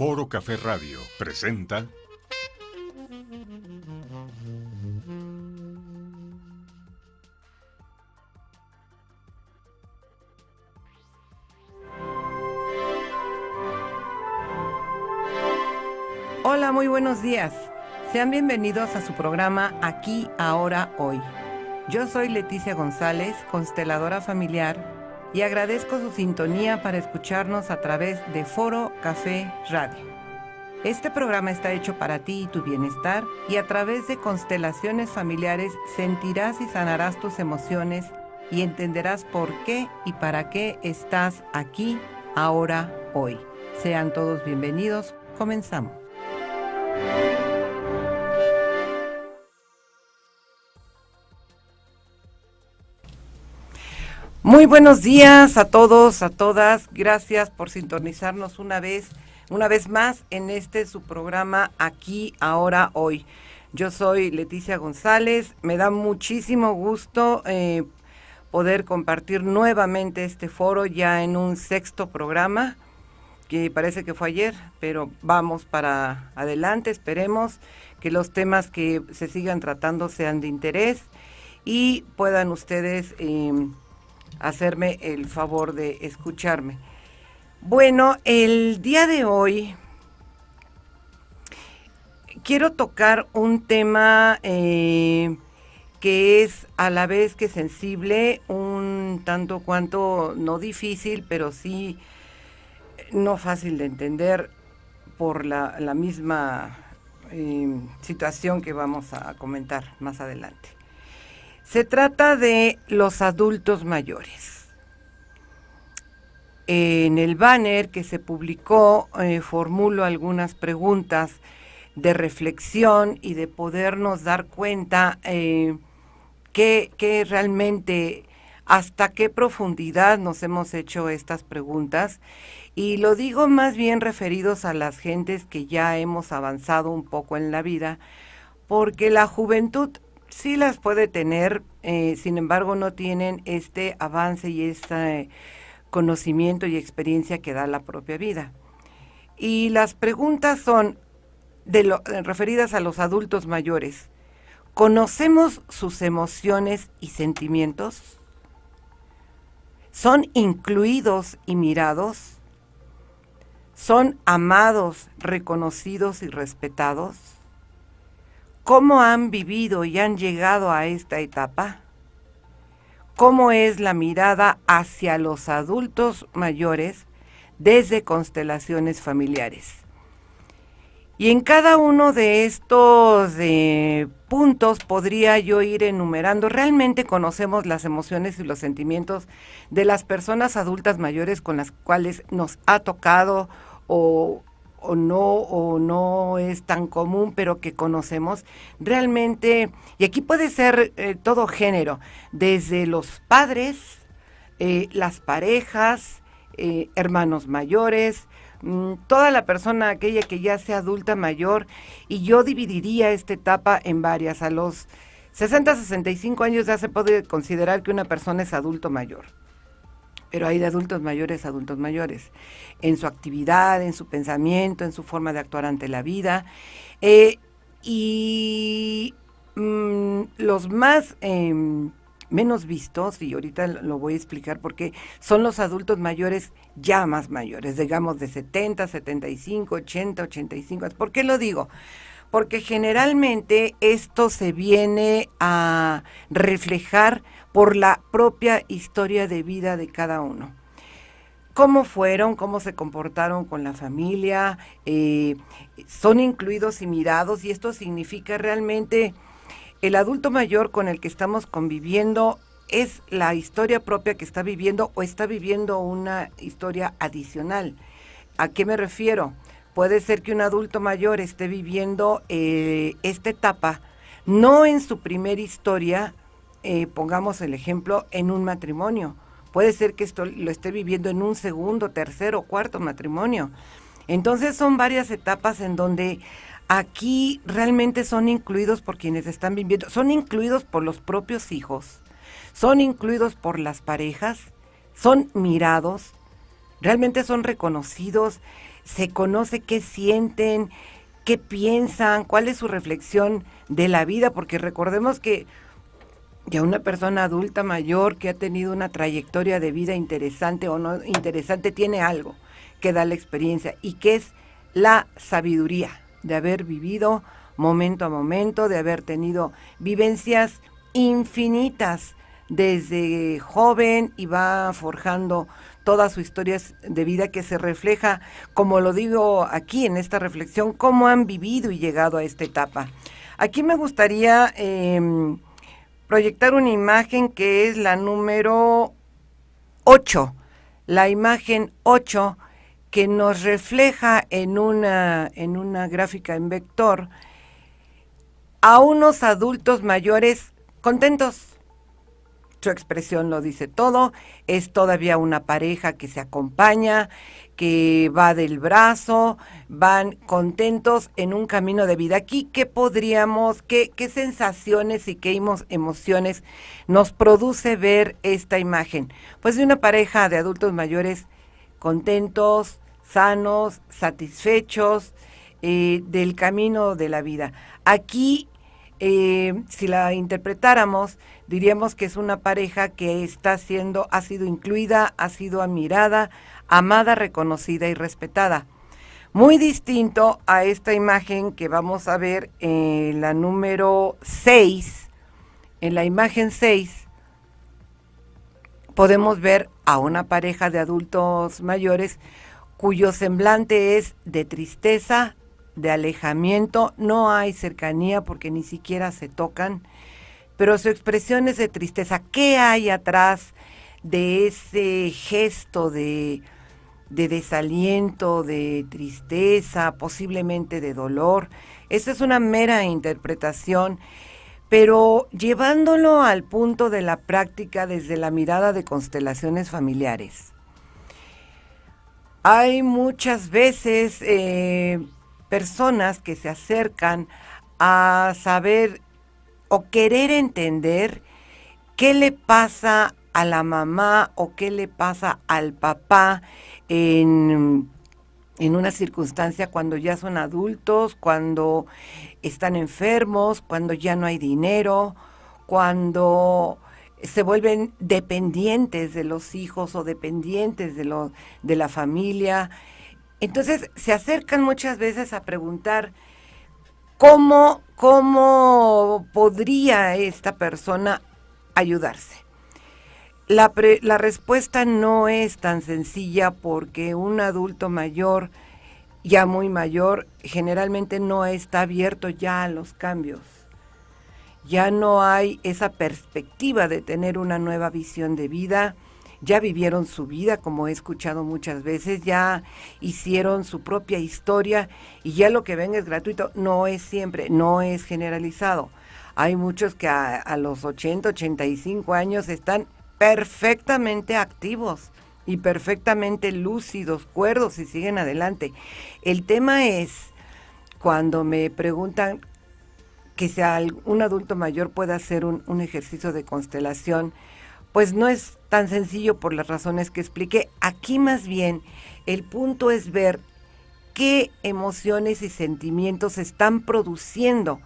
Foro Café Radio presenta Hola, muy buenos días. Sean bienvenidos a su programa Aquí, Ahora, Hoy. Yo soy Leticia González, consteladora familiar, y agradezco su sintonía para escucharnos a través de Foro Café Radio. Este programa está hecho para ti y tu bienestar, y a través de constelaciones familiares sentirás y sanarás tus emociones y entenderás por qué y para qué estás aquí, ahora, hoy. Sean todos bienvenidos. Comenzamos. Muy buenos días a todos, a todas. Gracias por sintonizarnos una vez más en su programa Aquí, Ahora, Hoy. Yo soy Leticia González. Me da muchísimo gusto poder compartir nuevamente este foro ya en un sexto programa, que parece que fue ayer, pero vamos para adelante. Esperemos que los temas que se sigan tratando sean de interés y puedan ustedes hacerme el favor de escucharme. Bueno, el día de hoy quiero tocar un tema que es a la vez que sensible, un tanto cuanto no difícil, pero sí no fácil de entender por la misma situación que vamos a comentar más adelante. Se trata de los adultos mayores. En el banner que se publicó formulo algunas preguntas de reflexión y de podernos dar cuenta que realmente hasta qué profundidad nos hemos hecho estas preguntas. Y lo digo más bien referidos a las gentes que ya hemos avanzado un poco en la vida, porque la juventud sí las puede tener, sin embargo no tienen este avance y este conocimiento y experiencia que da la propia vida. Y las preguntas son referidas a los adultos mayores. ¿Conocemos sus emociones y sentimientos? ¿Son incluidos y mirados? ¿Son amados, reconocidos y respetados? ¿Cómo han vivido y han llegado a esta etapa? ¿Cómo es la mirada hacia los adultos mayores desde constelaciones familiares? Y en cada uno de estos puntos podría yo ir enumerando. ¿Realmente conocemos las emociones y los sentimientos de las personas adultas mayores con las cuales nos ha tocado o no es tan común, pero que conocemos realmente? Y aquí puede ser todo género, desde los padres, las parejas, hermanos mayores, toda la persona aquella que ya sea adulta mayor. Y yo dividiría esta etapa en varias. A los 60, 65 años ya se puede considerar que una persona es adulto mayor. Pero hay de adultos mayores, en su actividad, en su pensamiento, en su forma de actuar ante la vida. Los más menos vistos, y ahorita lo voy a explicar porque son los adultos mayores ya más mayores, digamos de 70, 75, 80, 85. ¿Por qué lo digo? Porque generalmente esto se viene a reflejar por la propia historia de vida de cada uno. ¿Cómo fueron? ¿Cómo se comportaron con la familia? Son incluidos y mirados, y esto significa realmente el adulto mayor con el que estamos conviviendo es la historia propia que está viviendo o está viviendo una historia adicional. ¿A qué me refiero? Puede ser que un adulto mayor esté viviendo esta etapa, no en su primera historia, pongamos el ejemplo, en un matrimonio. Puede ser que esto lo esté viviendo en un segundo, tercero, cuarto matrimonio. Entonces son varias etapas en donde aquí realmente son incluidos por quienes están viviendo, son incluidos por los propios hijos, son incluidos por las parejas, son mirados, realmente son reconocidos, se conoce qué sienten, qué piensan, cuál es su reflexión de la vida, porque recordemos que ya una persona adulta mayor que ha tenido una trayectoria de vida interesante o no interesante tiene algo que da la experiencia y que es la sabiduría de haber vivido momento a momento, de haber tenido vivencias infinitas desde joven y va forjando toda su historia de vida que se refleja, como lo digo aquí en esta reflexión, cómo han vivido y llegado a esta etapa. Aquí me gustaría proyectar una imagen que es la número 8, la imagen 8 que nos refleja en una gráfica en vector a unos adultos mayores contentos. Su expresión lo dice todo, es todavía una pareja que se acompaña, que va del brazo, van contentos en un camino de vida. Aquí, ¿qué podríamos, qué sensaciones y qué emociones nos produce ver esta imagen? Pues de una pareja de adultos mayores contentos, sanos, satisfechos del camino de la vida. Aquí, si la interpretáramos, diríamos que es una pareja que ha sido incluida, ha sido admirada, amada, reconocida y respetada. Muy distinto a esta imagen que vamos a ver en la número 6. En la imagen 6 podemos ver a una pareja de adultos mayores cuyo semblante es de tristeza, de alejamiento, no hay cercanía porque ni siquiera se tocan, pero su expresión es de tristeza. ¿Qué hay atrás de ese gesto de desaliento, de tristeza, posiblemente de dolor? Esa es una mera interpretación, pero llevándolo al punto de la práctica desde la mirada de constelaciones familiares. Hay muchas veces personas que se acercan a saber o querer entender qué le pasa a la mamá o qué le pasa al papá en una circunstancia cuando ya son adultos, cuando están enfermos, cuando ya no hay dinero, cuando se vuelven dependientes de los hijos o dependientes de la familia. Entonces se acercan muchas veces a preguntar cómo podría esta persona ayudarse. La respuesta no es tan sencilla porque un adulto mayor, ya muy mayor, generalmente no está abierto ya a los cambios. Ya no hay esa perspectiva de tener una nueva visión de vida. Ya vivieron su vida, como he escuchado muchas veces, ya hicieron su propia historia y ya lo que ven es gratuito. No es siempre, no es generalizado. Hay muchos que a los 80, 85 años están perfectamente activos y perfectamente lúcidos, cuerdos y siguen adelante. El tema es cuando me preguntan que si un adulto mayor puede hacer un ejercicio de constelación, pues no es tan sencillo por las razones que expliqué. Aquí más bien el punto es ver qué emociones y sentimientos se están produciendo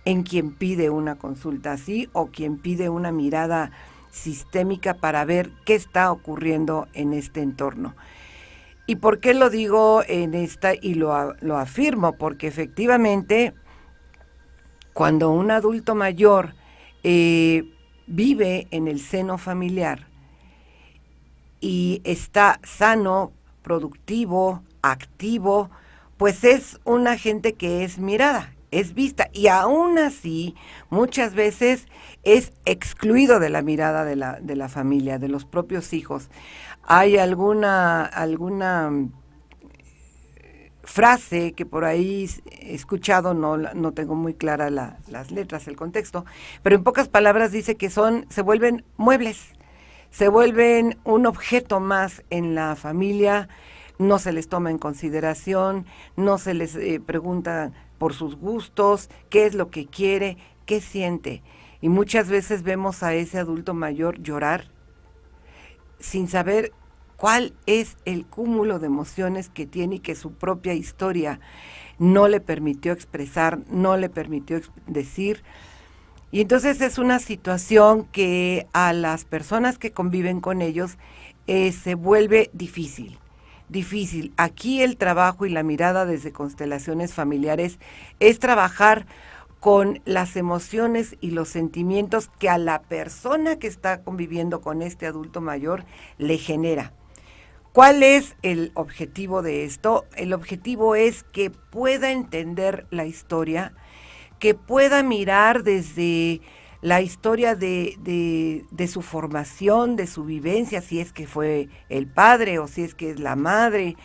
en quien pide una consulta así o quien pide una mirada sistémica para ver qué está ocurriendo en este entorno. ¿Y por qué lo digo en esta y lo afirmo? Porque efectivamente cuando un adulto mayor vive en el seno familiar y está sano, productivo, activo, pues es una gente que es mirada, es vista y aún así muchas veces es excluido de la mirada de la familia, de los propios hijos. Hay alguna frase que por ahí he escuchado, no tengo muy clara las letras, el contexto, pero en pocas palabras dice que se vuelven muebles, se vuelven un objeto más en la familia, no se les toma en consideración, no se les pregunta por sus gustos, qué es lo que quiere, qué siente. Y muchas veces vemos a ese adulto mayor llorar sin saber cuál es el cúmulo de emociones que tiene y que su propia historia no le permitió expresar, no le permitió decir. Y entonces es una situación que a las personas que conviven con ellos se vuelve difícil. Difícil. Aquí el trabajo y la mirada desde constelaciones familiares es trabajar con las emociones y los sentimientos que a la persona que está conviviendo con este adulto mayor le genera. ¿Cuál es el objetivo de esto? El objetivo es que pueda entender la historia, que pueda mirar desde la historia de su formación, de su vivencia, si es que fue el padre o si es que es la madre,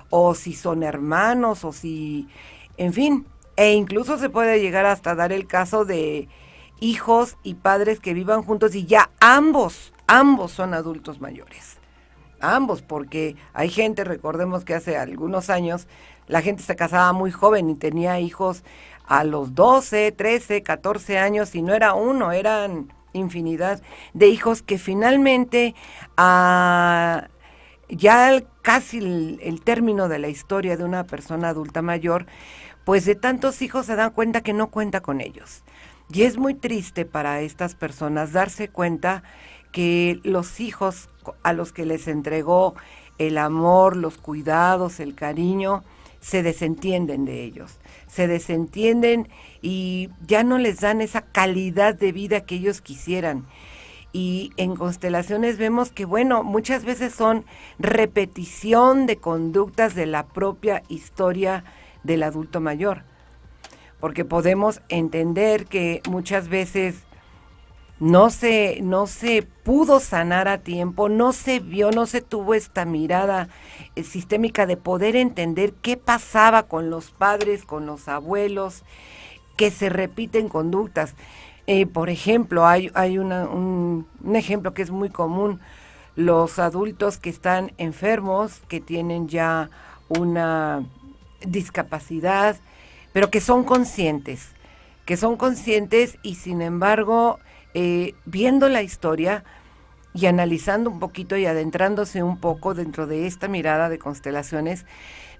o si son hermanos, o si, en fin, e incluso se puede llegar hasta dar el caso de hijos y padres que vivan juntos y ya ambos son adultos mayores. Ambos, porque hay gente, recordemos que hace algunos años la gente se casaba muy joven y tenía hijos a los 12, 13, 14 años y no era uno, eran infinidad de hijos que finalmente ya casi el término de la historia de una persona adulta mayor, pues de tantos hijos se dan cuenta que no cuenta con ellos. Y es muy triste para estas personas darse cuenta que los hijos a los que les entregó el amor, los cuidados, el cariño, se desentienden de ellos, se desentienden y ya no les dan esa calidad de vida que ellos quisieran. Y en constelaciones vemos que, bueno, muchas veces son repetición de conductas de la propia historia del adulto mayor, porque podemos entender que muchas veces no se pudo sanar a tiempo, no se vio, no se tuvo esta mirada sistémica de poder entender qué pasaba con los padres, con los abuelos, que se repiten conductas. Por ejemplo, hay un ejemplo que es muy común, los adultos que están enfermos, que tienen ya una discapacidad, pero que son conscientes y sin embargo, viendo la historia y analizando un poquito y adentrándose un poco dentro de esta mirada de constelaciones,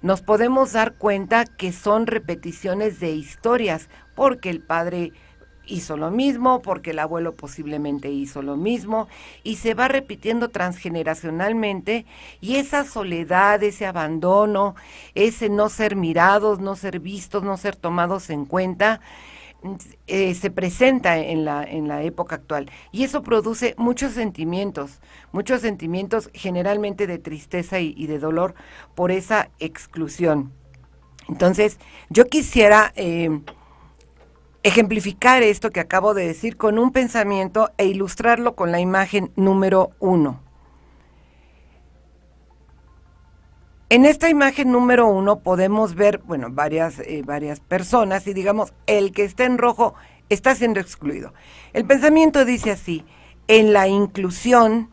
nos podemos dar cuenta que son repeticiones de historias, porque el padre hizo lo mismo, porque el abuelo posiblemente hizo lo mismo, y se va repitiendo transgeneracionalmente, y esa soledad, ese abandono, ese no ser mirados, no ser vistos, no ser tomados en cuenta, se presenta en la época actual, y eso produce muchos sentimientos generalmente de tristeza y de dolor por esa exclusión. Entonces, yo quisiera ejemplificar esto que acabo de decir con un pensamiento e ilustrarlo con la imagen número 1. En esta imagen número 1 podemos ver, bueno, varias personas y digamos, el que está en rojo está siendo excluido. El pensamiento dice así: en la inclusión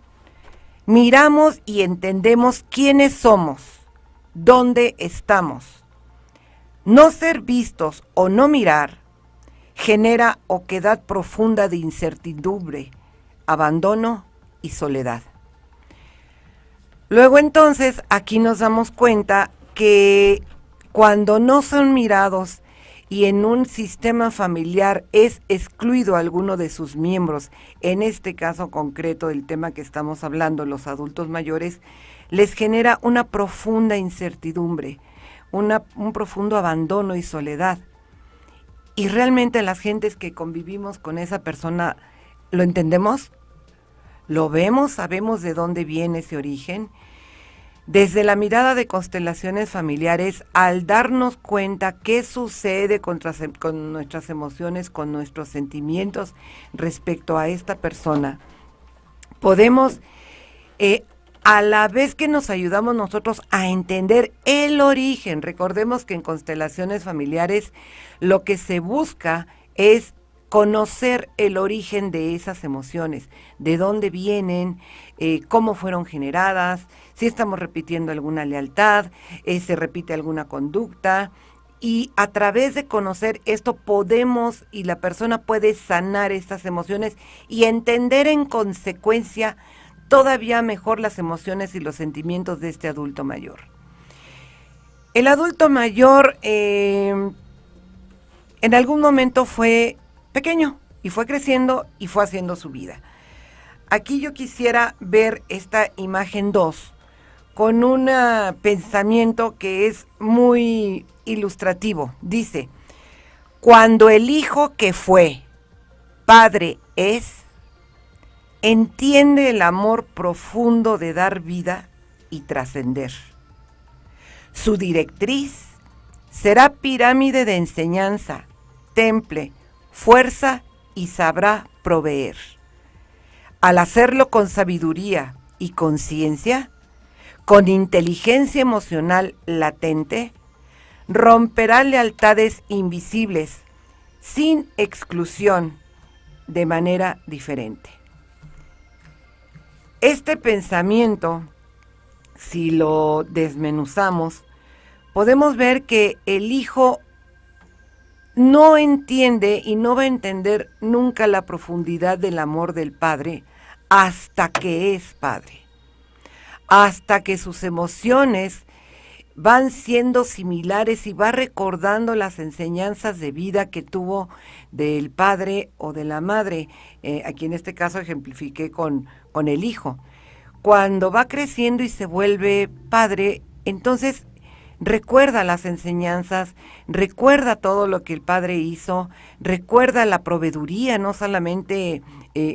miramos y entendemos quiénes somos, dónde estamos. No ser vistos o no mirar genera oquedad profunda de incertidumbre, abandono y soledad. Luego entonces aquí nos damos cuenta que cuando no son mirados y en un sistema familiar es excluido alguno de sus miembros, en este caso concreto del tema que estamos hablando, los adultos mayores, les genera una profunda incertidumbre, un profundo abandono y soledad. Y realmente las gentes que convivimos con esa persona, ¿lo entendemos? ¿Lo vemos? ¿Sabemos de dónde viene ese origen? Desde la mirada de constelaciones familiares, al darnos cuenta qué sucede con nuestras emociones, con nuestros sentimientos respecto a esta persona, podemos, a la vez que nos ayudamos nosotros a entender el origen, recordemos que en constelaciones familiares lo que se busca es conocer el origen de esas emociones, de dónde vienen, cómo fueron generadas, si estamos repitiendo alguna lealtad, se repite alguna conducta, y a través de conocer esto podemos y la persona puede sanar estas emociones y entender en consecuencia todavía mejor las emociones y los sentimientos de este adulto mayor. El adulto mayor en algún momento fue pequeño y fue creciendo y fue haciendo su vida. Aquí yo quisiera ver esta imagen 2 con un pensamiento que es muy ilustrativo. Dice, cuando el hijo que fue padre es, entiende el amor profundo de dar vida y trascender. Su directriz será pirámide de enseñanza, temple, fuerza y sabrá proveer. Al hacerlo con sabiduría y conciencia, con inteligencia emocional latente, romperá lealtades invisibles, sin exclusión, de manera diferente. Este pensamiento, si lo desmenuzamos, podemos ver que el hijo no entiende y no va a entender nunca la profundidad del amor del padre hasta que es padre, hasta que sus emociones van siendo similares y va recordando las enseñanzas de vida que tuvo del padre o de la madre. Aquí en este caso ejemplifiqué con el hijo. Cuando va creciendo y se vuelve padre, entonces recuerda las enseñanzas, recuerda todo lo que el padre hizo, recuerda la proveeduría, no solamente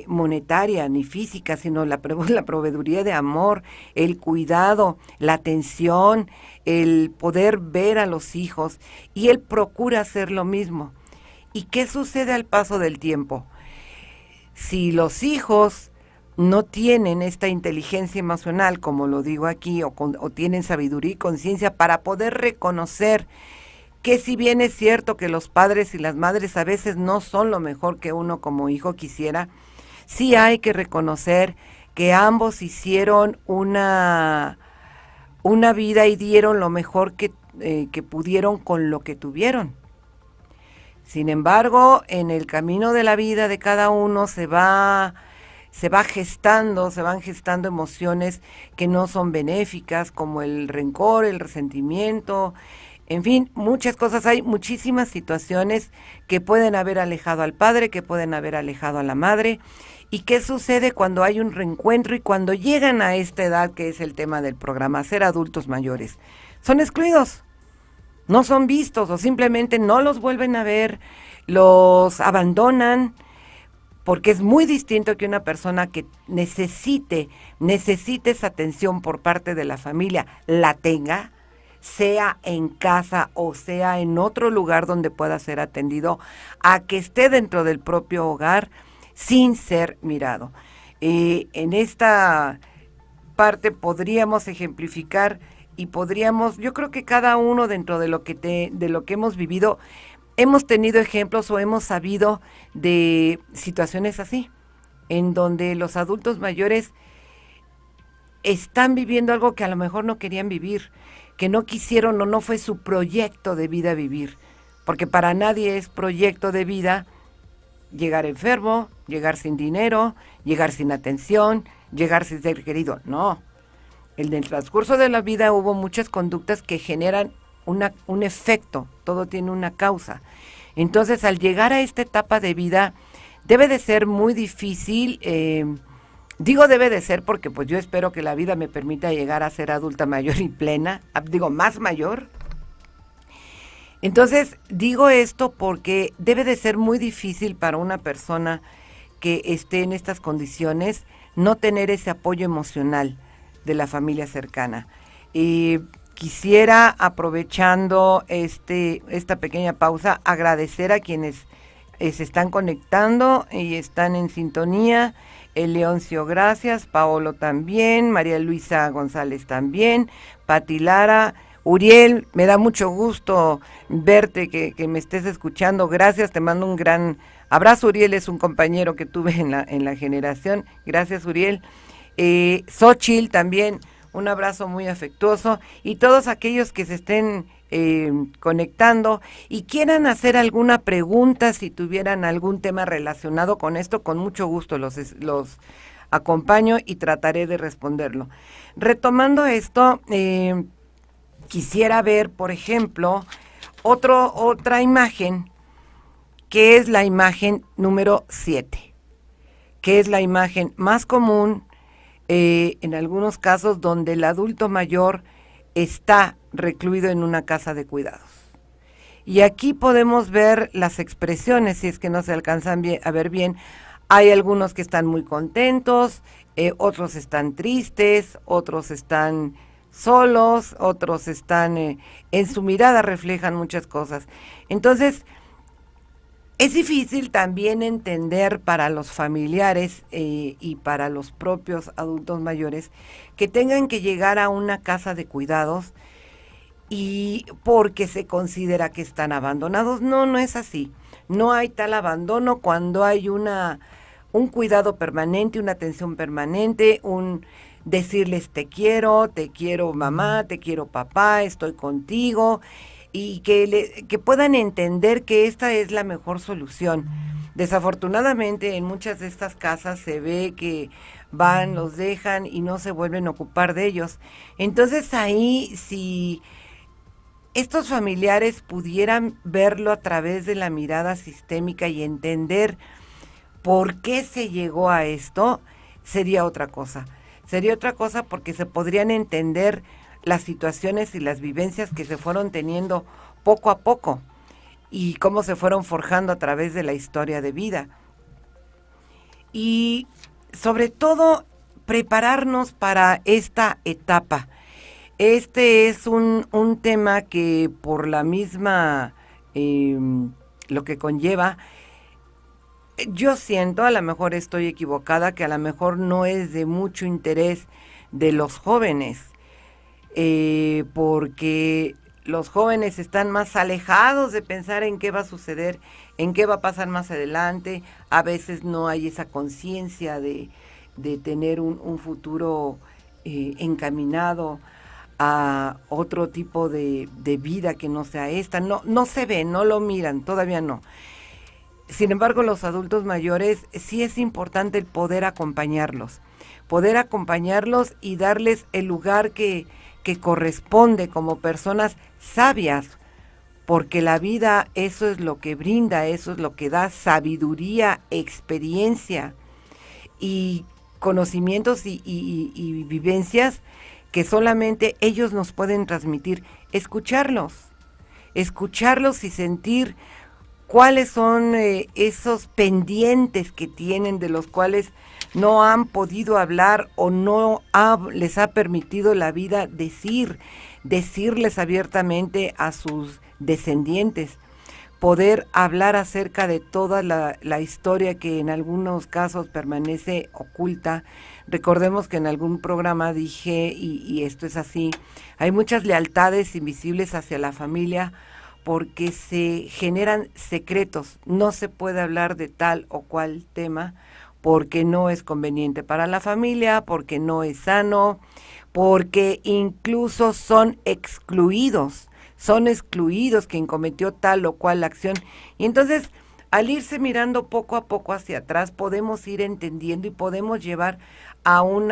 monetaria ni física, sino la proveeduría de amor, el cuidado, la atención, el poder ver a los hijos, y él procura hacer lo mismo. ¿Y qué sucede al paso del tiempo? Si los hijos no tienen esta inteligencia emocional, como lo digo aquí, o tienen sabiduría y conciencia para poder reconocer que si bien es cierto que los padres y las madres a veces no son lo mejor que uno como hijo quisiera, sí hay que reconocer que ambos hicieron una vida y dieron lo mejor que pudieron con lo que tuvieron. Sin embargo, en el camino de la vida de cada uno se van gestando emociones que no son benéficas, como el rencor, el resentimiento, en fin, muchas cosas. Hay muchísimas situaciones que pueden haber alejado al padre, que pueden haber alejado a la madre. ¿Y qué sucede cuando hay un reencuentro y cuando llegan a esta edad que es el tema del programa, ser adultos mayores? Son excluidos, no son vistos o simplemente no los vuelven a ver, los abandonan, porque es muy distinto que una persona que necesite esa atención por parte de la familia la tenga, sea en casa o sea en otro lugar donde pueda ser atendido, a que esté dentro del propio hogar sin ser mirado. En esta parte podríamos ejemplificar y yo creo que cada uno dentro de lo que hemos vivido, hemos tenido ejemplos o hemos sabido de situaciones así, en donde los adultos mayores están viviendo algo que a lo mejor no querían vivir, que no quisieron o no fue su proyecto de vida vivir, porque para nadie es proyecto de vida llegar enfermo, llegar sin dinero, llegar sin atención, llegar sin ser querido. No, en el transcurso de la vida hubo muchas conductas que generan un efecto, todo tiene una causa. Entonces, al llegar a esta etapa de vida, debe de ser muy difícil, digo debe de ser porque pues yo espero que la vida me permita llegar a ser adulta mayor y plena, más mayor. Entonces, digo esto porque debe de ser muy difícil para una persona que esté en estas condiciones no tener ese apoyo emocional de la familia cercana. Quisiera, aprovechando esta pequeña pausa, agradecer a quienes se están conectando y están en sintonía. Leoncio, gracias. Paolo también. María Luisa González también. Pati Lara. Uriel, me da mucho gusto verte, que me estés escuchando. Gracias, te mando un gran abrazo. Uriel es un compañero que tuve en la generación. Gracias, Uriel. Xochitl también, un abrazo muy afectuoso. Y todos aquellos que se estén conectando y quieran hacer alguna pregunta, si tuvieran algún tema relacionado con esto, con mucho gusto los acompaño y trataré de responderlo. Retomando esto, quisiera ver, por ejemplo, otra imagen, que es la imagen número 7, que es la imagen más común en algunos casos donde el adulto mayor está recluido en una casa de cuidados. Y aquí podemos ver las expresiones, si es que no se alcanzan a ver bien. Hay algunos que están muy contentos, otros están tristes, otros están solos, otros están, en su mirada reflejan muchas cosas. Entonces, es difícil también entender para los familiares y para los propios adultos mayores que tengan que llegar a una casa de cuidados y porque se considera que están abandonados. No, no es así. No hay tal abandono cuando hay un cuidado permanente, una atención permanente, un decirles te quiero mamá, te quiero papá, estoy contigo, y que puedan entender que esta es la mejor solución. Desafortunadamente en muchas de estas casas se ve que van, los dejan y no se vuelven a ocupar de ellos. Entonces ahí, si estos familiares pudieran verlo a través de la mirada sistémica y entender por qué se llegó a esto, sería otra cosa. Sería otra cosa porque se podrían entender las situaciones y las vivencias que se fueron teniendo poco a poco y cómo se fueron forjando a través de la historia de vida. Y sobre todo, prepararnos para esta etapa. Este es un tema que por la misma, lo que conlleva, yo siento, a lo mejor estoy equivocada, que a lo mejor no es de mucho interés de los jóvenes, porque los jóvenes están más alejados de pensar en qué va a suceder, en qué va a pasar más adelante. A veces no hay esa conciencia de tener un futuro encaminado a otro tipo de vida que no sea esta. No se ve, no lo miran, todavía no. Sin embargo, los adultos mayores sí es importante el poder acompañarlos y darles el lugar que corresponde como personas sabias, porque la vida eso es lo que brinda, eso es lo que da sabiduría, experiencia y conocimientos y vivencias que solamente ellos nos pueden transmitir. Escucharlos y sentir cuáles son esos pendientes que tienen, de los cuales no han podido hablar o les ha permitido la vida decirles abiertamente a sus descendientes, poder hablar acerca de toda la historia que en algunos casos permanece oculta. Recordemos que en algún programa dije, y esto es así, hay muchas lealtades invisibles hacia la familia, porque se generan secretos. No se puede hablar de tal o cual tema porque no es conveniente para la familia, porque no es sano, porque incluso son excluidos quien cometió tal o cual acción. Y entonces, al irse mirando poco a poco hacia atrás, podemos ir entendiendo y podemos llegar a un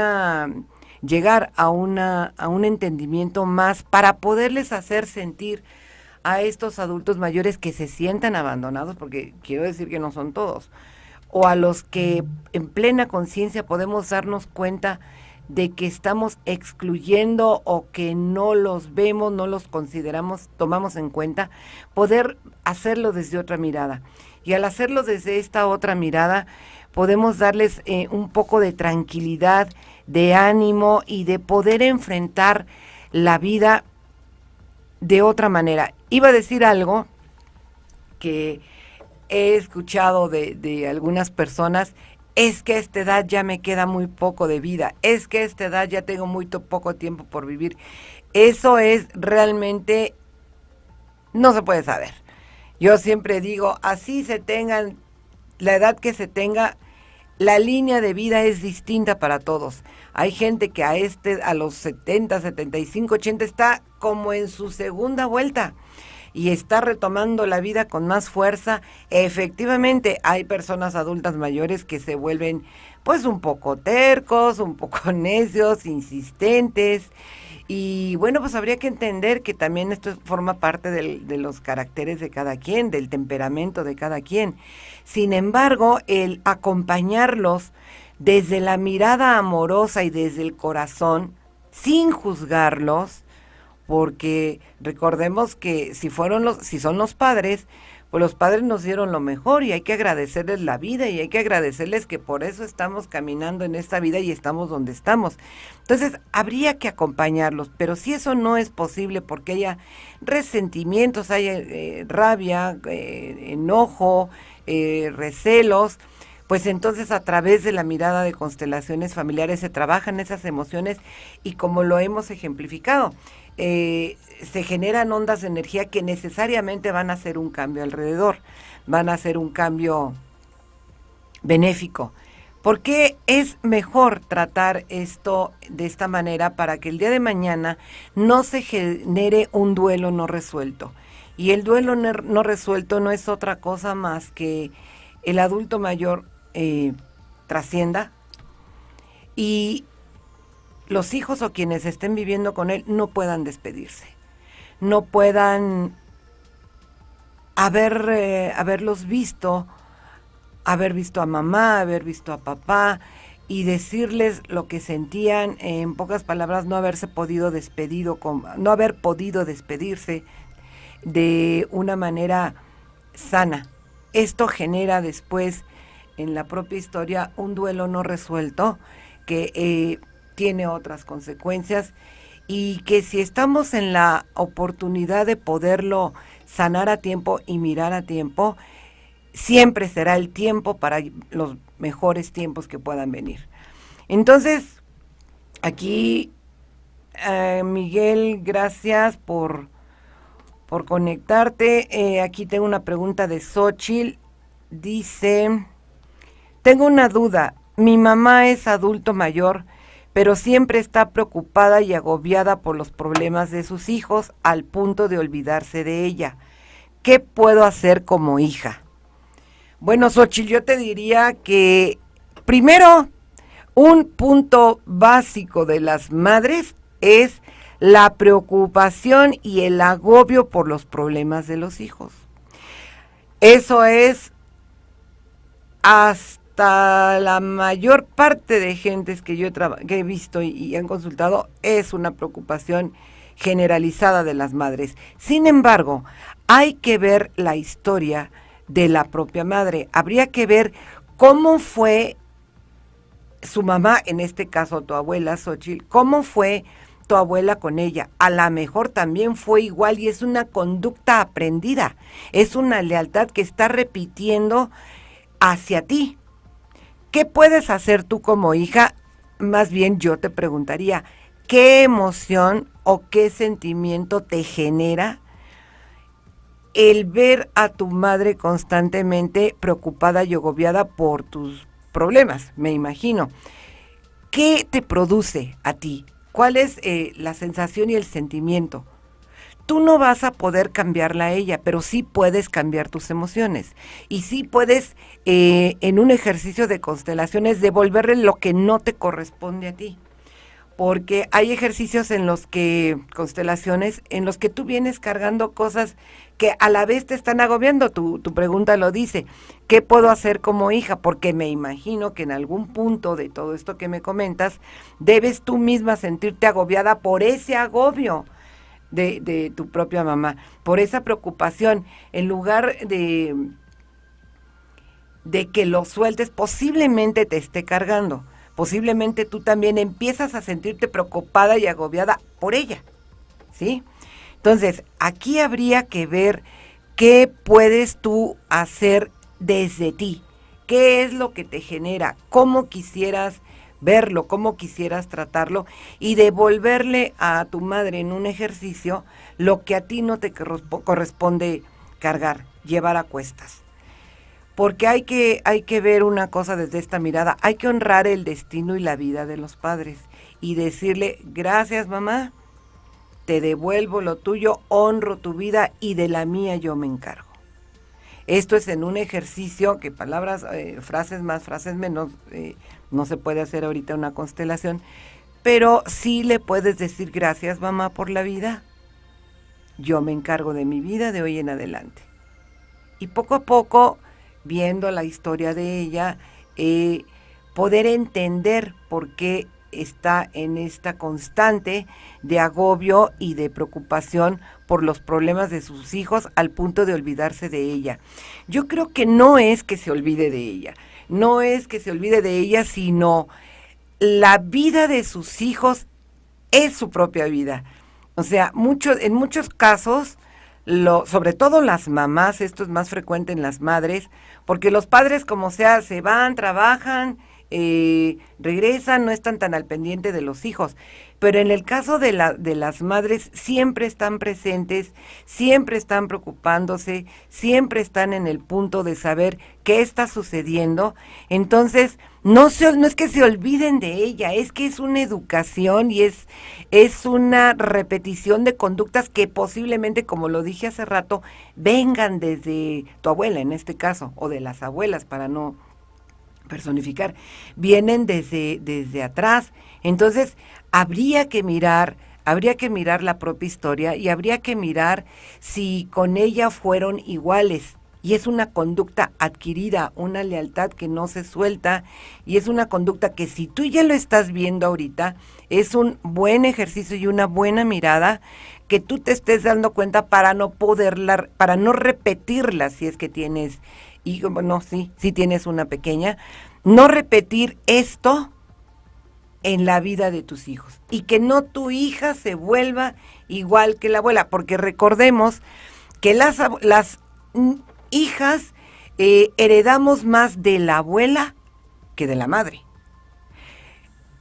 entendimiento más para poderles hacer sentir a estos adultos mayores que se sientan abandonados, porque quiero decir que no son todos, o a los que en plena conciencia podemos darnos cuenta de que estamos excluyendo o que no los vemos, no los consideramos, tomamos en cuenta, poder hacerlo desde otra mirada. Y al hacerlo desde esta otra mirada, podemos darles un poco de tranquilidad, de ánimo y de poder enfrentar la vida de otra manera. Iba a decir algo que he escuchado de algunas personas: es que a esta edad ya me queda muy poco de vida, es que a esta edad ya tengo muy poco tiempo por vivir. Eso es realmente, no se puede saber. Yo siempre digo, así se tengan la edad que se tenga, la línea de vida es distinta para todos. Hay gente que a los 70, 75, 80 está como en su segunda vuelta. y está retomando la vida con más fuerza. Efectivamente, hay personas adultas mayores que se vuelven pues un poco tercos, un poco necios, insistentes. Y bueno, pues habría que entender que también esto forma parte de los caracteres de cada quien, del temperamento de cada quien. Sin embargo, el acompañarlos desde la mirada amorosa y desde el corazón, sin juzgarlos, porque recordemos que si son los padres, pues los padres nos dieron lo mejor y hay que agradecerles la vida y hay que agradecerles que por eso estamos caminando en esta vida y estamos donde estamos. Entonces, habría que acompañarlos, pero si eso no es posible porque haya resentimientos, haya rabia, enojo, recelos, pues entonces a través de la mirada de constelaciones familiares se trabajan esas emociones y como lo hemos ejemplificado, se generan ondas de energía que necesariamente van a hacer un cambio alrededor, van a hacer un cambio benéfico. ¿Por qué es mejor tratar esto de esta manera para que el día de mañana no se genere un duelo no resuelto? Y el duelo no resuelto no es otra cosa más que el adulto mayor trascienda y los hijos o quienes estén viviendo con él no despedirse, no puedan haberlos visto, haber visto a mamá, haber visto a papá y decirles lo que sentían, en pocas palabras, no haber podido despedirse de una manera sana. Esto genera después en la propia historia un duelo no resuelto que tiene otras consecuencias y que si estamos en la oportunidad de poderlo sanar a tiempo y mirar a tiempo, siempre será el tiempo para los mejores tiempos que puedan venir. Entonces, aquí, Miguel, gracias por conectarte. Aquí tengo una pregunta de Xochitl. Dice, tengo una duda. Mi mamá es adulto mayor, pero siempre está preocupada y agobiada por los problemas de sus hijos al punto de olvidarse de ella. ¿Qué puedo hacer como hija? Bueno, Xochitl, yo te diría que primero, un punto básico de las madres es la preocupación y el agobio por los problemas de los hijos. Eso es hasta la mayor parte de gentes que yo que he visto y han consultado, es una preocupación generalizada de las madres. Sin embargo, hay que ver la historia de la propia madre. Habría que ver cómo fue su mamá, en este caso tu abuela Xochitl, cómo fue tu abuela con ella. A lo mejor también fue igual y es una conducta aprendida, es una lealtad que está repitiendo hacia ti. ¿Qué puedes hacer tú como hija? Más bien yo te preguntaría, ¿qué emoción o qué sentimiento te genera el ver a tu madre constantemente preocupada y agobiada por tus problemas? Me imagino. ¿Qué te produce a ti? ¿Cuál es la sensación y el sentimiento? Tú no vas a poder cambiarla a ella, pero sí puedes cambiar tus emociones. Y sí puedes, en un ejercicio de constelaciones, devolverle lo que no te corresponde a ti. Porque hay ejercicios constelaciones, en los que tú vienes cargando cosas que a la vez te están agobiando. Tu pregunta lo dice, ¿qué puedo hacer como hija? Porque me imagino que en algún punto de todo esto que me comentas, debes tú misma sentirte agobiada por ese agobio de tu propia mamá, por esa preocupación, en lugar de que lo sueltes, posiblemente te esté cargando. Posiblemente tú también empiezas a sentirte preocupada y agobiada por ella, ¿sí? Entonces, aquí habría que ver qué puedes tú hacer desde ti, qué es lo que te genera, cómo quisieras verlo, cómo quisieras tratarlo y devolverle a tu madre en un ejercicio lo que a ti no te corresponde cargar, llevar a cuestas. Porque hay que ver una cosa desde esta mirada, hay que honrar el destino y la vida de los padres y decirle, gracias mamá, te devuelvo lo tuyo, honro tu vida y de la mía yo me encargo. Esto es en un ejercicio que palabras, frases más, frases menos, no se puede hacer ahorita una constelación, pero sí le puedes decir gracias, mamá, por la vida. Yo me encargo de mi vida de hoy en adelante. Y poco a poco, viendo la historia de ella, poder entender por qué está en esta constante de agobio y de preocupación por los problemas de sus hijos al punto de olvidarse de ella. Yo creo que no es que se olvide de ella, no es que se olvide de ella, sino la vida de sus hijos es su propia vida. O sea, en muchos casos, sobre todo las mamás, esto es más frecuente en las madres, porque los padres como sea se van, trabajan, regresan, no están tan al pendiente de los hijos. Pero en el caso de las madres siempre están presentes, siempre están preocupándose, siempre están en el punto de saber qué está sucediendo. Entonces, no es que se olviden de ella, es que es una educación y es una repetición de conductas que posiblemente, como lo dije hace rato, vengan desde tu abuela en este caso, o de las abuelas para no personificar, vienen desde atrás. Entonces, habría que mirar la propia historia y habría que mirar si con ella fueron iguales. Y es una conducta adquirida, una lealtad que no se suelta, y es una conducta que si tú ya lo estás viendo ahorita, es un buen ejercicio y una buena mirada que tú te estés dando cuenta para no repetirla si es que tienes, y bueno, si tienes una pequeña, no repetir esto en la vida de tus hijos y que no tu hija se vuelva igual que la abuela, porque recordemos que las hijas heredamos más de la abuela que de la madre.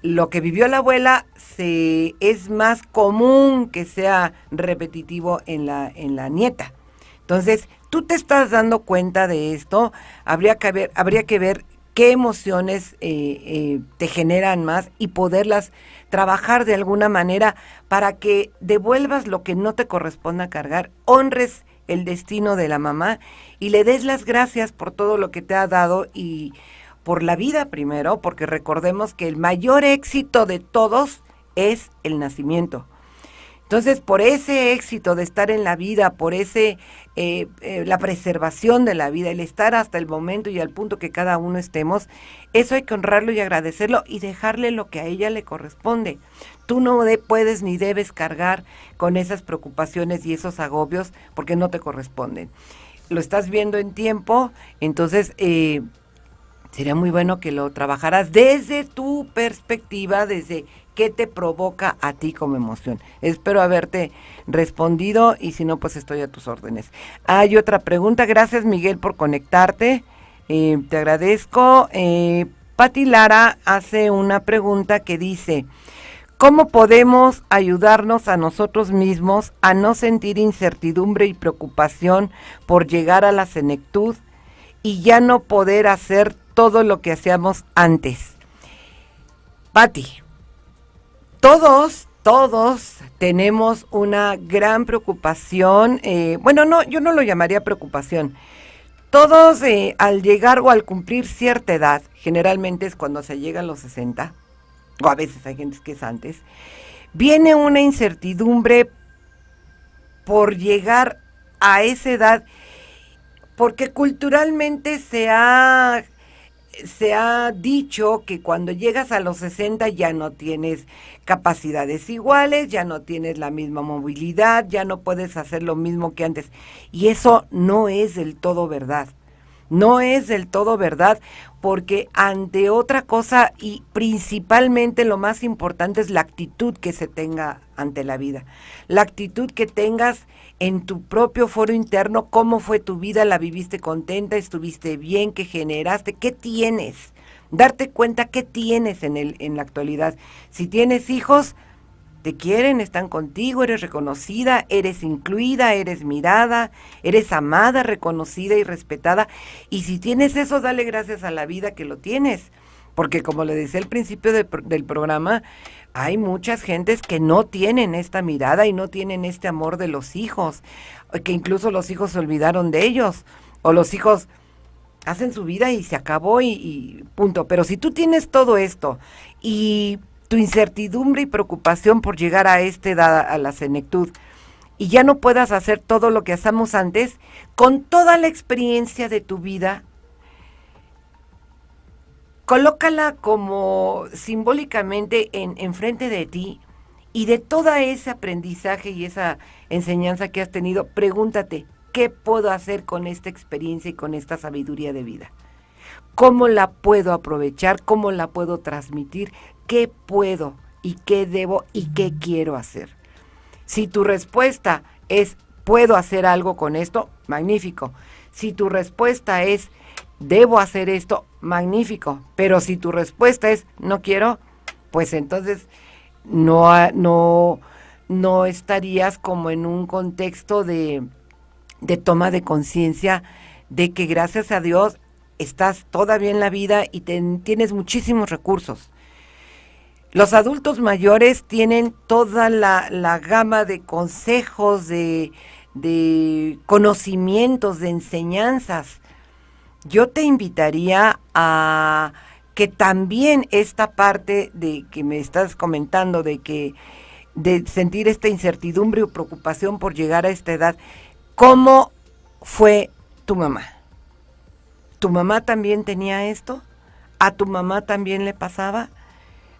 Lo que vivió la abuela es más común que sea repetitivo en la nieta. Entonces, tú te estás dando cuenta de esto, habría que ver qué emociones te generan más y poderlas trabajar de alguna manera para que devuelvas lo que no te corresponda cargar, honres el destino de la mamá y le des las gracias por todo lo que te ha dado y por la vida primero, porque recordemos que el mayor éxito de todos es el nacimiento. Entonces, por ese éxito de estar en la vida, por la preservación de la vida, el estar hasta el momento y al punto que cada uno estemos, eso hay que honrarlo y agradecerlo y dejarle lo que a ella le corresponde. Tú no puedes ni debes cargar con esas preocupaciones y esos agobios porque no te corresponden. Lo estás viendo en tiempo, entonces sería muy bueno que lo trabajaras desde tu perspectiva, desde qué te provoca a ti como emoción. Espero haberte respondido y si no, pues estoy a tus órdenes. Hay otra pregunta. Gracias, Miguel, por conectarte. Te agradezco. Pati Lara hace una pregunta que dice: ¿cómo podemos ayudarnos a nosotros mismos a no sentir incertidumbre y preocupación por llegar a la senectud y ya no poder hacer todo lo que hacíamos antes? Pati, todos tenemos una gran preocupación, yo no lo llamaría preocupación. Todos al llegar o al cumplir cierta edad, generalmente es cuando se llega a los 60, o a veces hay gente que es antes, viene una incertidumbre por llegar a esa edad, porque culturalmente se ha dicho que cuando llegas a los 60 ya no tienes capacidades iguales, ya no tienes la misma movilidad, ya no puedes hacer lo mismo que antes. Y eso no es del todo verdad. No es del todo verdad, porque ante otra cosa y principalmente lo más importante es la actitud que se tenga ante la vida. La actitud que tengas en tu propio foro interno, cómo fue tu vida, la viviste contenta, estuviste bien, qué generaste, qué tienes. Darte cuenta qué tienes en la actualidad. Si tienes hijos, te quieren, están contigo, eres reconocida, eres incluida, eres mirada, eres amada, reconocida y respetada. Y si tienes eso, dale gracias a la vida que lo tienes. Porque como le decía al principio del programa, hay muchas gentes que no tienen esta mirada y no tienen este amor de los hijos, que incluso los hijos se olvidaron de ellos, o los hijos hacen su vida y se acabó y punto. Pero si tú tienes todo esto y tu incertidumbre y preocupación por llegar a esta edad, a la senectud, y ya no puedas hacer todo lo que hacíamos antes, con toda la experiencia de tu vida, colócala como simbólicamente enfrente de ti, y de todo ese aprendizaje y esa enseñanza que has tenido, pregúntate, ¿qué puedo hacer con esta experiencia y con esta sabiduría de vida? ¿Cómo la puedo aprovechar? ¿Cómo la puedo transmitir? ¿Qué puedo y qué debo y qué quiero hacer? Si tu respuesta es, ¿puedo hacer algo con esto? Magnífico. Si tu respuesta es, ¿debo hacer esto? Magnífico. Pero si tu respuesta es, no quiero, pues entonces no estarías como en un contexto de toma de conciencia de que gracias a Dios estás todavía en la vida y tienes muchísimos recursos. Los adultos mayores tienen toda la gama de consejos, de conocimientos, de enseñanzas. Yo te invitaría a que también esta parte de que me estás comentando, de sentir esta incertidumbre o preocupación por llegar a esta edad, ¿cómo fue tu mamá? ¿Tu mamá también tenía esto? ¿A tu mamá también le pasaba?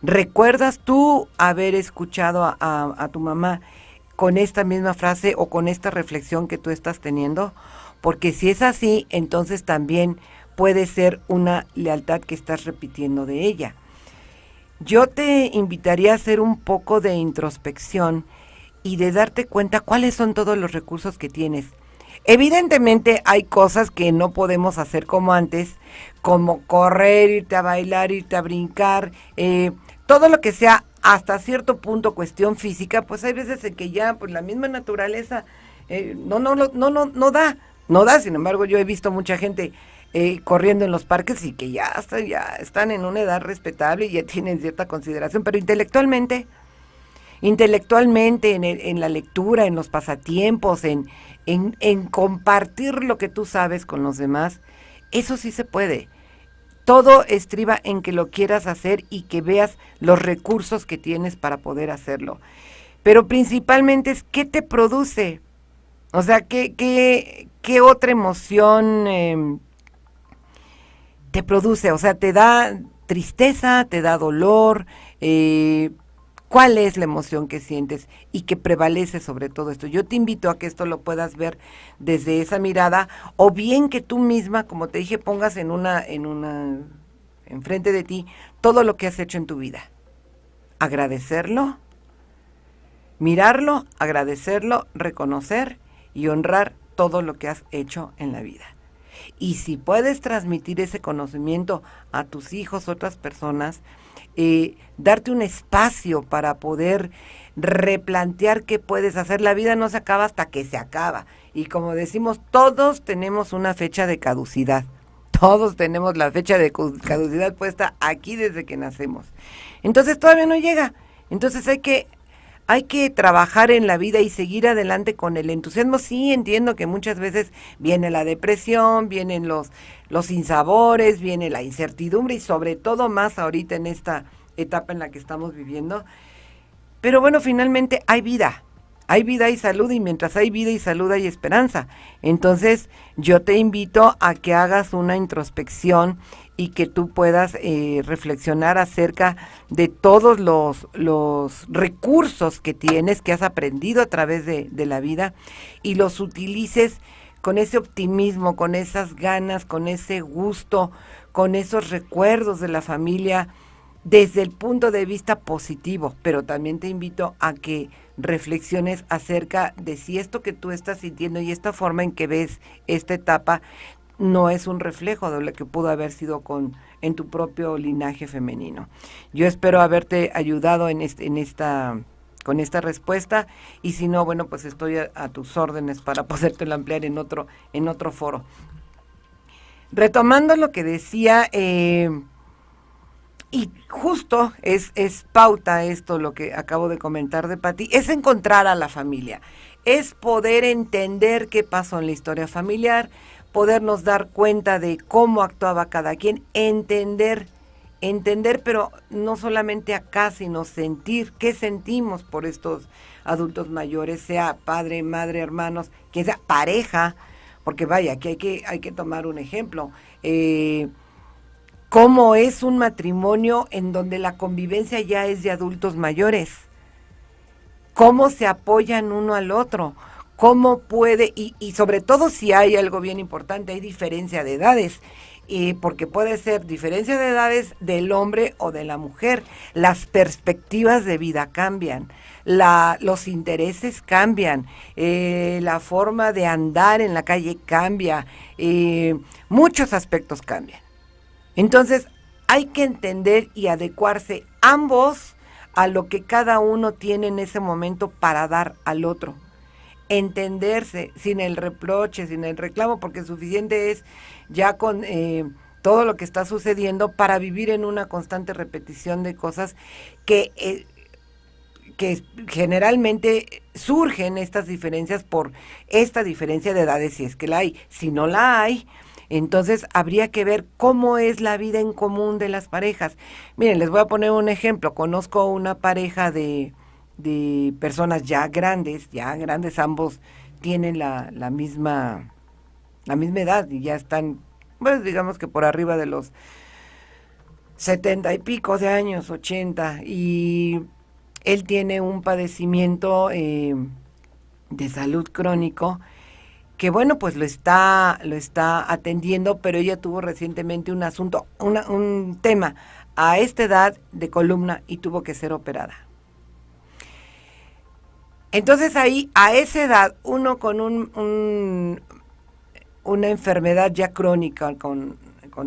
¿Recuerdas tú haber escuchado a tu mamá con esta misma frase o con esta reflexión que tú estás teniendo? Porque si es así, entonces también puede ser una lealtad que estás repitiendo de ella. Yo te invitaría a hacer un poco de introspección y de darte cuenta cuáles son todos los recursos que tienes. Evidentemente hay cosas que no podemos hacer como antes, como correr, irte a bailar, irte a brincar, todo lo que sea hasta cierto punto cuestión física, pues hay veces en que ya pues la misma naturaleza no da. Sin embargo, yo he visto mucha gente corriendo en los parques y que ya están en una edad respetable y ya tienen cierta consideración, pero intelectualmente en la lectura, en los pasatiempos, en compartir lo que tú sabes con los demás, eso sí se puede. Todo estriba en que lo quieras hacer y que veas los recursos que tienes para poder hacerlo. Pero principalmente es qué te produce. O sea, qué otra emoción te produce. O sea, te da tristeza, te da dolor. ¿Cuál es la emoción que sientes y que prevalece sobre todo esto? Yo te invito a que esto lo puedas ver desde esa mirada, o bien que tú misma, como te dije, pongas enfrente de ti todo lo que has hecho en tu vida. Agradecerlo, mirarlo, agradecerlo, reconocer y honrar todo lo que has hecho en la vida. Y si puedes transmitir ese conocimiento a tus hijos, otras personas, darte un espacio para poder replantear qué puedes hacer. La vida no se acaba hasta que se acaba. Y como decimos, todos tenemos una fecha de caducidad. Todos tenemos la fecha de caducidad puesta aquí desde que nacemos. Entonces todavía no llega. Entonces hay que trabajar en la vida y seguir adelante con el entusiasmo. Sí, entiendo que muchas veces viene la depresión, vienen los sinsabores, viene la incertidumbre y sobre todo más ahorita en esta etapa en la que estamos viviendo. Pero bueno, finalmente hay vida y salud, y mientras hay vida y salud hay esperanza. Entonces yo te invito a que hagas una introspección y que tú puedas reflexionar acerca de todos los recursos que tienes, que has aprendido a través de la vida, y los utilices con ese optimismo, con esas ganas, con ese gusto, con esos recuerdos de la familia, desde el punto de vista positivo. Pero también te invito a que reflexiones acerca de si esto que tú estás sintiendo y esta forma en que ves esta etapa no es un reflejo de lo que pudo haber sido en tu propio linaje femenino. Yo espero haberte ayudado con esta respuesta, y si no, bueno, pues estoy a tus órdenes para podértelo ampliar en otro foro. Retomando lo que decía, Y justo es pauta esto, lo que acabo de comentar de Pati, es encontrar a la familia, es poder entender qué pasó en la historia familiar, podernos dar cuenta de cómo actuaba cada quien, entender, pero no solamente acá, sino sentir qué sentimos por estos adultos mayores, sea padre, madre, hermanos, que sea pareja, porque vaya, que hay que tomar un ejemplo. Cómo es un matrimonio en donde la convivencia ya es de adultos mayores, cómo se apoyan uno al otro, cómo puede, y sobre todo si hay algo bien importante, hay diferencia de edades, porque puede ser diferencia de edades del hombre o de la mujer, las perspectivas de vida cambian, los intereses cambian, la forma de andar en la calle cambia, muchos aspectos cambian. Entonces, hay que entender y adecuarse ambos a lo que cada uno tiene en ese momento para dar al otro. Entenderse sin el reproche, sin el reclamo, porque suficiente es ya con todo lo que está sucediendo para vivir en una constante repetición de cosas que generalmente surgen estas diferencias por esta diferencia de edades, si es que la hay. Si no la hay, entonces habría que ver cómo es la vida en común de las parejas. Miren, les voy a poner un ejemplo. Conozco una pareja de personas ya grandes, ambos tienen la misma edad y ya están, pues digamos que por arriba de los 70 y pico de años, 80, y él tiene un padecimiento de salud crónico que bueno, pues lo está atendiendo, pero ella tuvo recientemente un tema a esta edad de columna y tuvo que ser operada. Entonces ahí, a esa edad, uno con una enfermedad ya crónica, con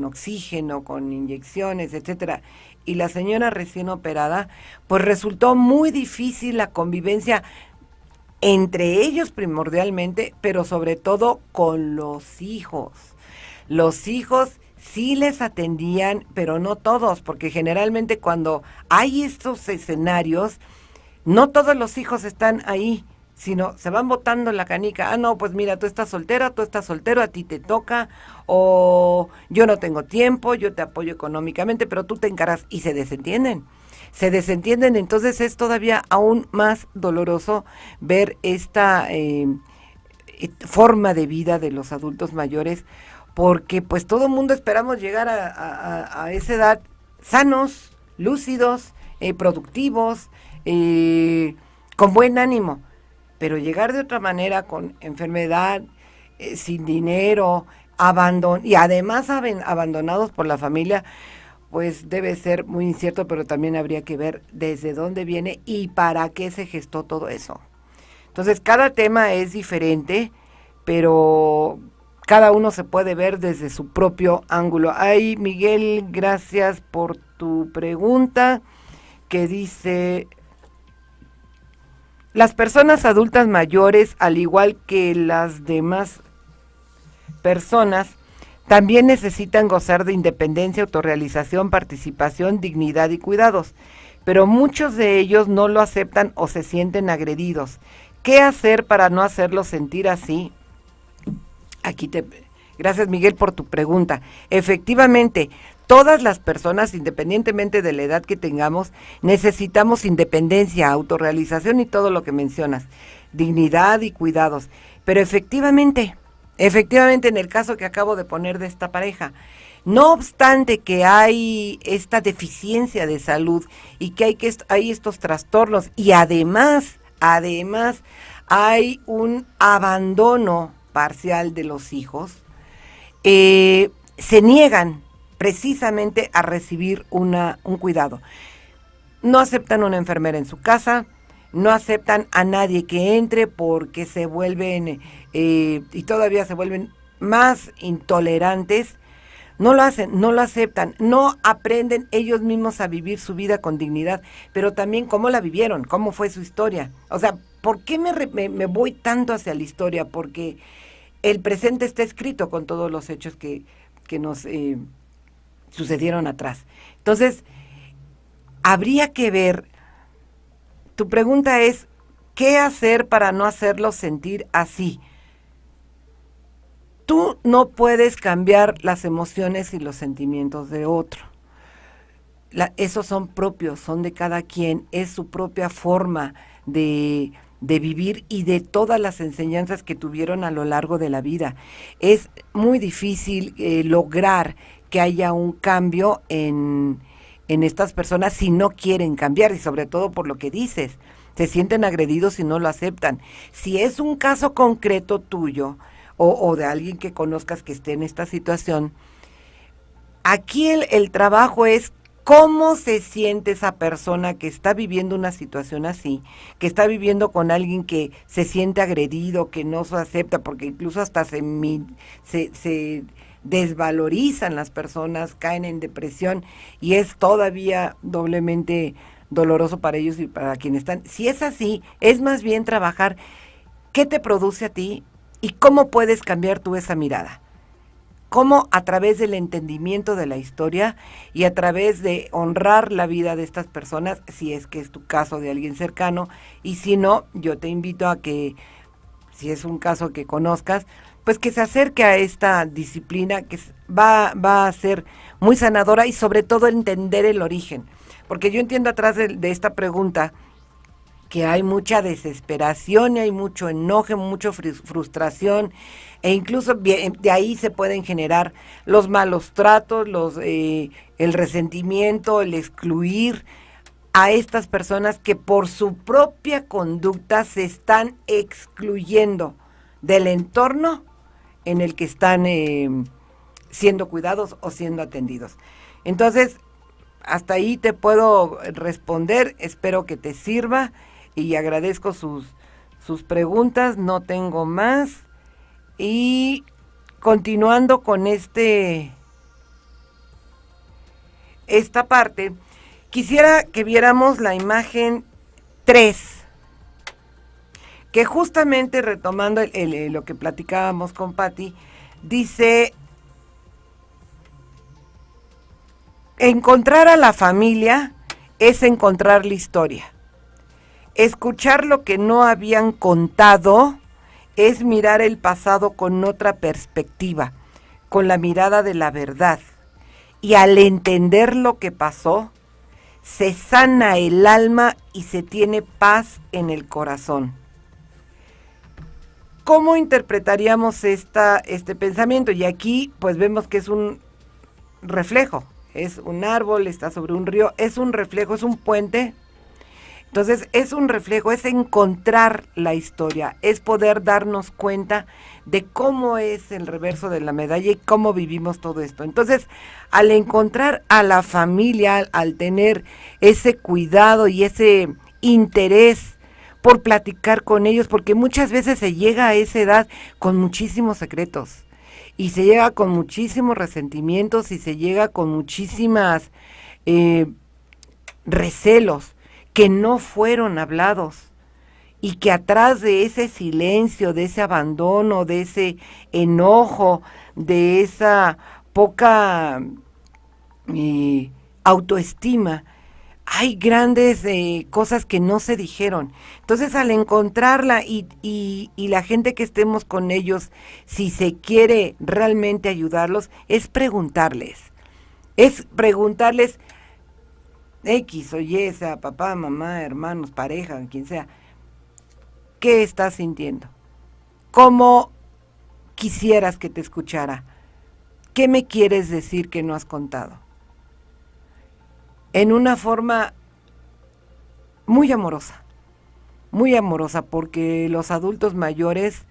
oxígeno, con inyecciones, etcétera, y la señora recién operada, pues resultó muy difícil la convivencia entre ellos primordialmente, pero sobre todo con los hijos. Los hijos sí les atendían, pero no todos, porque generalmente cuando hay estos escenarios, no todos los hijos están ahí, sino se van botando la canica. Ah, no, pues mira, tú estás soltera, tú estás soltero, a ti te toca, o yo no tengo tiempo, yo te apoyo económicamente, pero tú te encargas, y se desentienden, entonces es todavía aún más doloroso ver esta forma de vida de los adultos mayores, porque pues todo el mundo esperamos llegar a esa edad sanos, lúcidos, productivos, con buen ánimo, pero llegar de otra manera con enfermedad, sin dinero, y además abandonados por la familia, pues debe ser muy incierto, pero también habría que ver desde dónde viene y para qué se gestó todo eso. Entonces, cada tema es diferente, pero cada uno se puede ver desde su propio ángulo. Ay, Miguel, gracias por tu pregunta, que dice: las personas adultas mayores, al igual que las demás personas, también necesitan gozar de independencia, autorrealización, participación, dignidad y cuidados, pero muchos de ellos no lo aceptan o se sienten agredidos. ¿Qué hacer para no hacerlos sentir así? Gracias, Miguel, por tu pregunta. Efectivamente, todas las personas, independientemente de la edad que tengamos, necesitamos independencia, autorrealización y todo lo que mencionas, dignidad y cuidados. Pero efectivamente, en el caso que acabo de poner de esta pareja, no obstante que hay esta deficiencia de salud y que hay estos trastornos, y además hay un abandono parcial de los hijos, se niegan precisamente a recibir un cuidado. No aceptan una enfermera en su casa, no aceptan a nadie que entre porque se vuelven, y todavía se vuelven más intolerantes. No lo hacen, no lo aceptan, no aprenden ellos mismos a vivir su vida con dignidad, pero también cómo la vivieron, cómo fue su historia. O sea, ¿por qué me voy tanto hacia la historia? Porque el presente está escrito con todos los hechos que nos sucedieron atrás. Entonces, habría que ver, tu pregunta es, ¿qué hacer para no hacerlos sentir así? Tú no puedes cambiar las emociones y los sentimientos de otro. Esos son propios, son de cada quien, es su propia forma de vivir y de todas las enseñanzas que tuvieron a lo largo de la vida. Es muy difícil lograr que haya un cambio en estas personas si no quieren cambiar, y sobre todo por lo que dices, se sienten agredidos y no lo aceptan. Si es un caso concreto tuyo o de alguien que conozcas que esté en esta situación, aquí el trabajo es cómo se siente esa persona que está viviendo una situación así, que está viviendo con alguien que se siente agredido, que no se acepta, porque incluso hasta se desvalorizan las personas, caen en depresión y es todavía doblemente doloroso para ellos y para quienes están. Si es así, es más bien trabajar qué te produce a ti y cómo puedes cambiar tú esa mirada. Cómo a través del entendimiento de la historia y a través de honrar la vida de estas personas, si es que es tu caso de alguien cercano, y si no, yo te invito a que, si es un caso que conozcas, pues que se acerque a esta disciplina que va a ser muy sanadora y sobre todo entender el origen. Porque yo entiendo atrás de esta pregunta que hay mucha desesperación y hay mucho enojo, mucha frustración, e incluso de ahí se pueden generar los malos tratos, el resentimiento, el excluir a estas personas que por su propia conducta se están excluyendo del entorno en el que están siendo cuidados o siendo atendidos. Entonces, hasta ahí te puedo responder, espero que te sirva y agradezco sus preguntas, no tengo más. Y continuando con esta parte, quisiera que viéramos la imagen 3, que justamente retomando lo que platicábamos con Patti, dice: encontrar a la familia es encontrar la historia. Escuchar lo que no habían contado es mirar el pasado con otra perspectiva, con la mirada de la verdad. Y al entender lo que pasó, se sana el alma y se tiene paz en el corazón. ¿Cómo interpretaríamos este pensamiento? Y aquí pues vemos que es un reflejo, es un árbol, está sobre un río, es un reflejo, es un puente. Entonces es un reflejo, es encontrar la historia, es poder darnos cuenta de cómo es el reverso de la medalla y cómo vivimos todo esto. Entonces, al encontrar a la familia, al tener ese cuidado y ese interés por platicar con ellos, porque muchas veces se llega a esa edad con muchísimos secretos y se llega con muchísimos resentimientos y se llega con muchísimas recelos que no fueron hablados y que atrás de ese silencio, de ese abandono, de ese enojo, de esa poca autoestima, hay grandes cosas que no se dijeron. Entonces, al encontrarla y la gente que estemos con ellos, si se quiere realmente ayudarlos, es preguntarles X o Y, sea papá, mamá, hermanos, pareja, quien sea, ¿qué estás sintiendo? ¿Cómo quisieras que te escuchara? ¿Qué me quieres decir que no has contado? En una forma muy amorosa, porque los adultos mayores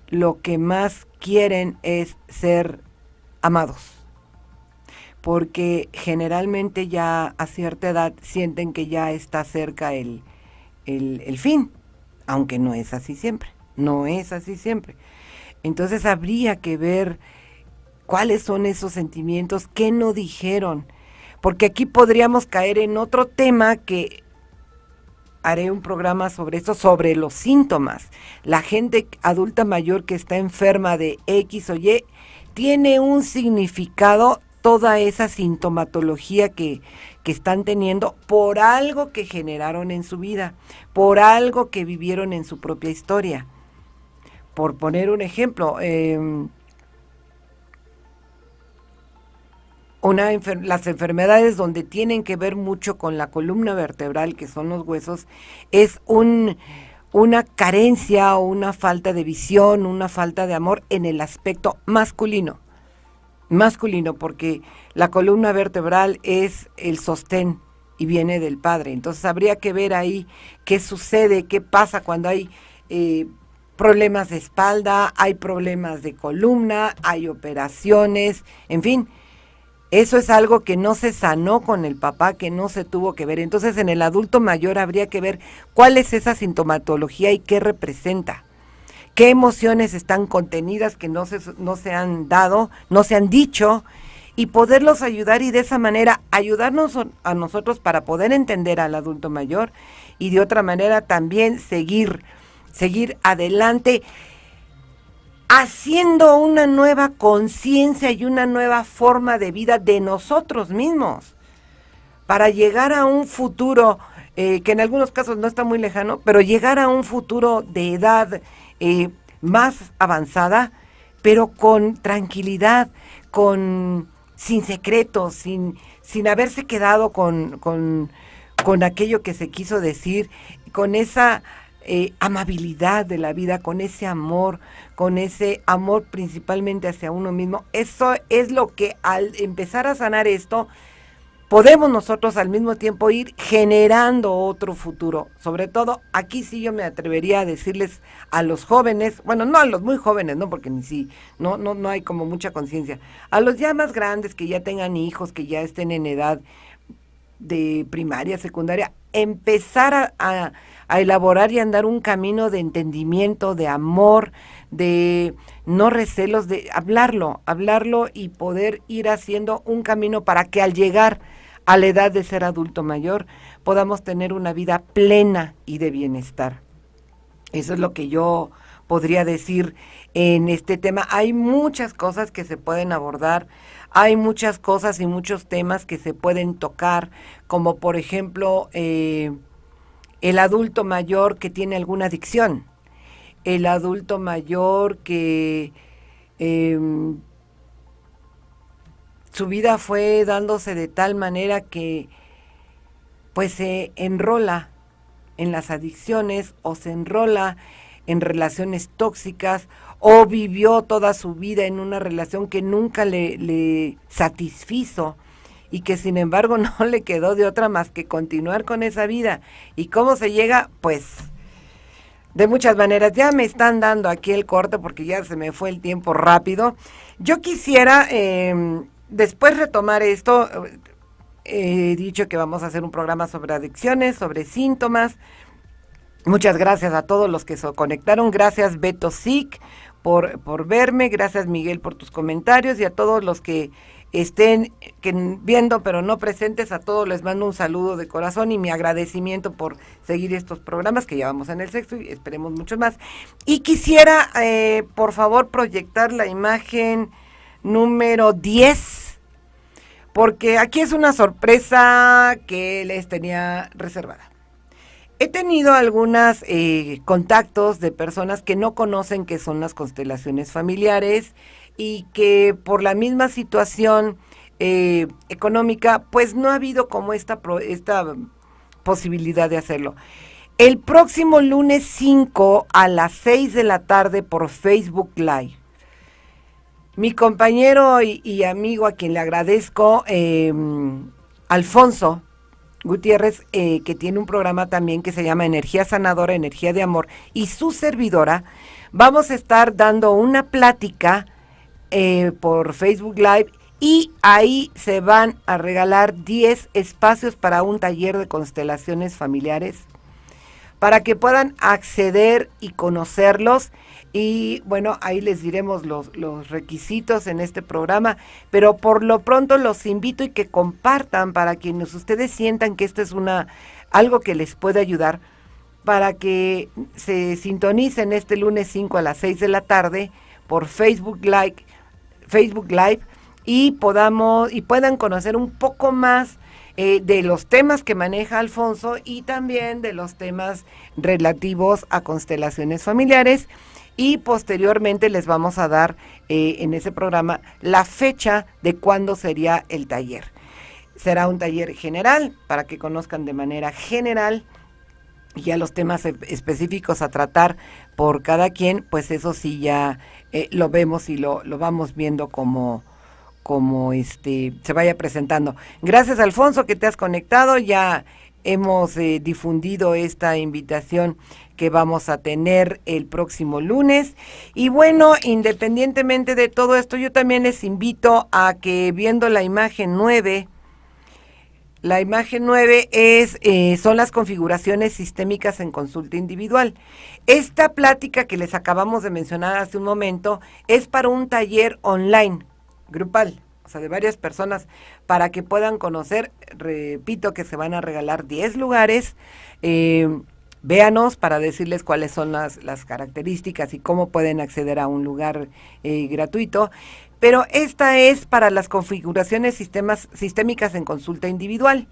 lo que más quieren es ser amados. Porque generalmente ya a cierta edad sienten que ya está cerca el fin, aunque no es así siempre. Entonces habría que ver cuáles son esos sentimientos, qué no dijeron, porque aquí podríamos caer en otro tema que haré un programa sobre eso, sobre los síntomas. La gente adulta mayor que está enferma de X o Y tiene un significado toda esa sintomatología que que están teniendo por algo que generaron en su vida, por algo que vivieron en su propia historia. Por poner un ejemplo, las enfermedades donde tienen que ver mucho con la columna vertebral, que son los huesos, es una carencia o una falta de visión, una falta de amor en el aspecto masculino, porque la columna vertebral es el sostén y viene del padre. Entonces habría que ver ahí qué sucede, qué pasa cuando hay problemas de espalda, hay problemas de columna, hay operaciones, en fin. Eso es algo que no se sanó con el papá, que no se tuvo que ver. Entonces, en el adulto mayor habría que ver cuál es esa sintomatología y qué representa. Qué emociones están contenidas que no se han dado, no se han dicho, y poderlos ayudar y de esa manera ayudarnos a nosotros para poder entender al adulto mayor y de otra manera también seguir adelante, haciendo una nueva conciencia y una nueva forma de vida de nosotros mismos, para llegar a un futuro que en algunos casos no está muy lejano, pero llegar a un futuro de edad más avanzada, pero con tranquilidad, sin secretos, sin haberse quedado con aquello que se quiso decir, con esa amabilidad de la vida, con ese amor principalmente hacia uno mismo. Eso es lo que al empezar a sanar esto, podemos nosotros al mismo tiempo ir generando otro futuro. Sobre todo, aquí sí yo me atrevería a decirles a los jóvenes, bueno, no a los muy jóvenes, no, porque no hay como mucha conciencia, a los ya más grandes que ya tengan hijos, que ya estén en edad de primaria, secundaria, empezar a elaborar y andar un camino de entendimiento, de amor, de no recelos, de hablarlo y poder ir haciendo un camino para que al llegar a la edad de ser adulto mayor podamos tener una vida plena y de bienestar. Eso es lo que yo podría decir en este tema. Hay muchas cosas que se pueden abordar, hay muchas cosas y muchos temas que se pueden tocar, como por ejemplo el adulto mayor que tiene alguna adicción, el adulto mayor que su vida fue dándose de tal manera que pues se enrola en las adicciones o se enrola en relaciones tóxicas o vivió toda su vida en una relación que nunca le satisfizo y que sin embargo no le quedó de otra más que continuar con esa vida. ¿Y cómo se llega? Pues de muchas maneras. Ya me están dando aquí el corte porque ya se me fue el tiempo rápido. Yo quisiera después retomar esto. He dicho que vamos a hacer un programa sobre adicciones, sobre síntomas. Muchas gracias a todos los que se conectaron. Gracias Beto Sic por verme. Gracias Miguel por tus comentarios y a todos los que estén viendo pero no presentes, a todos les mando un saludo de corazón y mi agradecimiento por seguir estos programas que ya vamos en el sexto y esperemos muchos más. Y quisiera por favor proyectar la imagen número 10, porque aquí es una sorpresa que les tenía reservada. He tenido algunos contactos de personas que no conocen qué son las constelaciones familiares y que por la misma situación económica, pues no ha habido como esta posibilidad de hacerlo. El próximo lunes 5 a las 6 de la tarde por Facebook Live, mi compañero y amigo a quien le agradezco, Alfonso Gutiérrez, que tiene un programa también que se llama Energía Sanadora, Energía de Amor, y su servidora, vamos a estar dando una plática por Facebook Live y ahí se van a regalar 10 espacios para un taller de constelaciones familiares para que puedan acceder y conocerlos. Y bueno, ahí les diremos los requisitos en este programa, pero por lo pronto los invito y que compartan para quienes ustedes sientan que esto es algo que les puede ayudar, para que se sintonicen este lunes 5 a las 6 de la tarde por Facebook Live y puedan conocer un poco más de los temas que maneja Alfonso y también de los temas relativos a constelaciones familiares. Y posteriormente les vamos a dar en ese programa la fecha de cuándo sería el taller. Será un taller general para que conozcan de manera general ya los temas específicos a tratar por cada quien, pues eso sí ya lo vemos y lo vamos viendo como se vaya presentando. Gracias, Alfonso, que te has conectado. Ya hemos difundido esta invitación que vamos a tener el próximo lunes. Y bueno, independientemente de todo esto, yo también les invito a que viendo la imagen 9, la imagen 9 son las configuraciones sistémicas en consulta individual. Esta plática que les acabamos de mencionar hace un momento es para un taller online, grupal, o sea, de varias personas, para que puedan conocer. Repito que se van a regalar 10 lugares. Véanos para decirles cuáles son las características y cómo pueden acceder a un lugar gratuito. Pero esta es para las configuraciones sistémicas en consulta individual.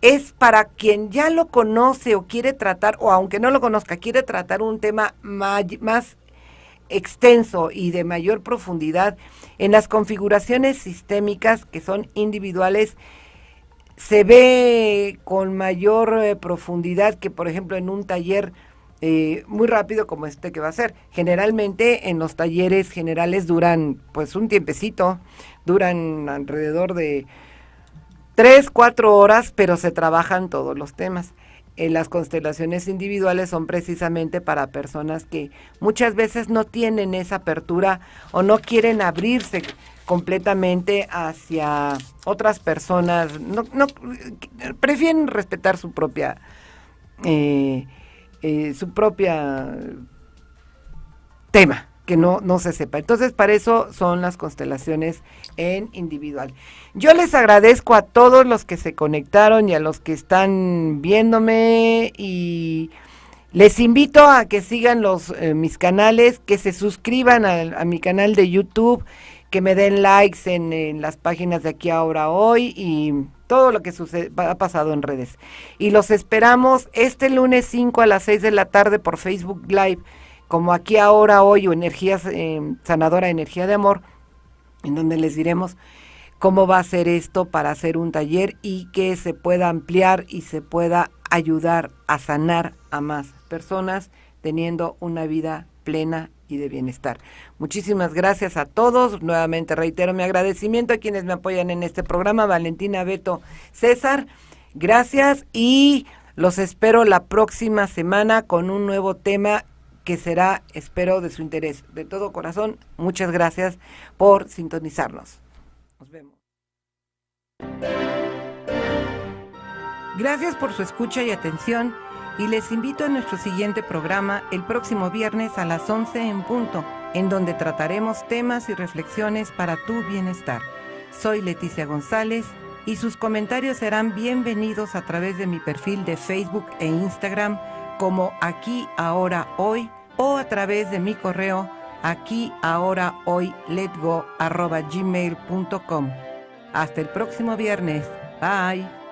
Es para quien ya lo conoce o quiere tratar, o aunque no lo conozca, quiere tratar un tema más extenso y de mayor profundidad. En las configuraciones sistémicas que son individuales, se ve con mayor profundidad que, por ejemplo, en un taller muy rápido como este que va a ser. Generalmente en los talleres generales duran pues un tiempecito, duran alrededor de 3-4 horas, pero se trabajan todos los temas. Las constelaciones individuales son precisamente para personas que muchas veces no tienen esa apertura o no quieren abrirse completamente hacia otras personas, prefieren respetar su propia tema, que no se sepa. Entonces, para eso son las constelaciones en individual. Yo les agradezco a todos los que se conectaron y a los que están viéndome, y les invito a que sigan mis canales, que se suscriban a mi canal de YouTube, que me den likes en las páginas de Aquí Ahora Hoy y todo lo que ha pasado en redes. Y los esperamos este lunes 5 a las 6 de la tarde por Facebook Live, como Aquí Ahora Hoy o Energías Sanadora, Energía de Amor, en donde les diremos cómo va a ser esto para hacer un taller y que se pueda ampliar y se pueda ayudar a sanar a más personas teniendo una vida plena y de bienestar. Muchísimas gracias a todos. Nuevamente reitero mi agradecimiento a quienes me apoyan en este programa: Valentina, Beto, César. Gracias, y los espero la próxima semana con un nuevo tema que será, espero, de su interés. De todo corazón, muchas gracias por sintonizarnos. Nos vemos. Gracias por su escucha y atención, y les invito a nuestro siguiente programa el próximo viernes a las 11 en punto, en donde trataremos temas y reflexiones para tu bienestar. Soy Leticia González y sus comentarios serán bienvenidos a través de mi perfil de Facebook e Instagram como Aquí Ahora Hoy, o a través de mi correo aquiahorahoyletgo@gmail.com. Hasta el próximo viernes. Bye.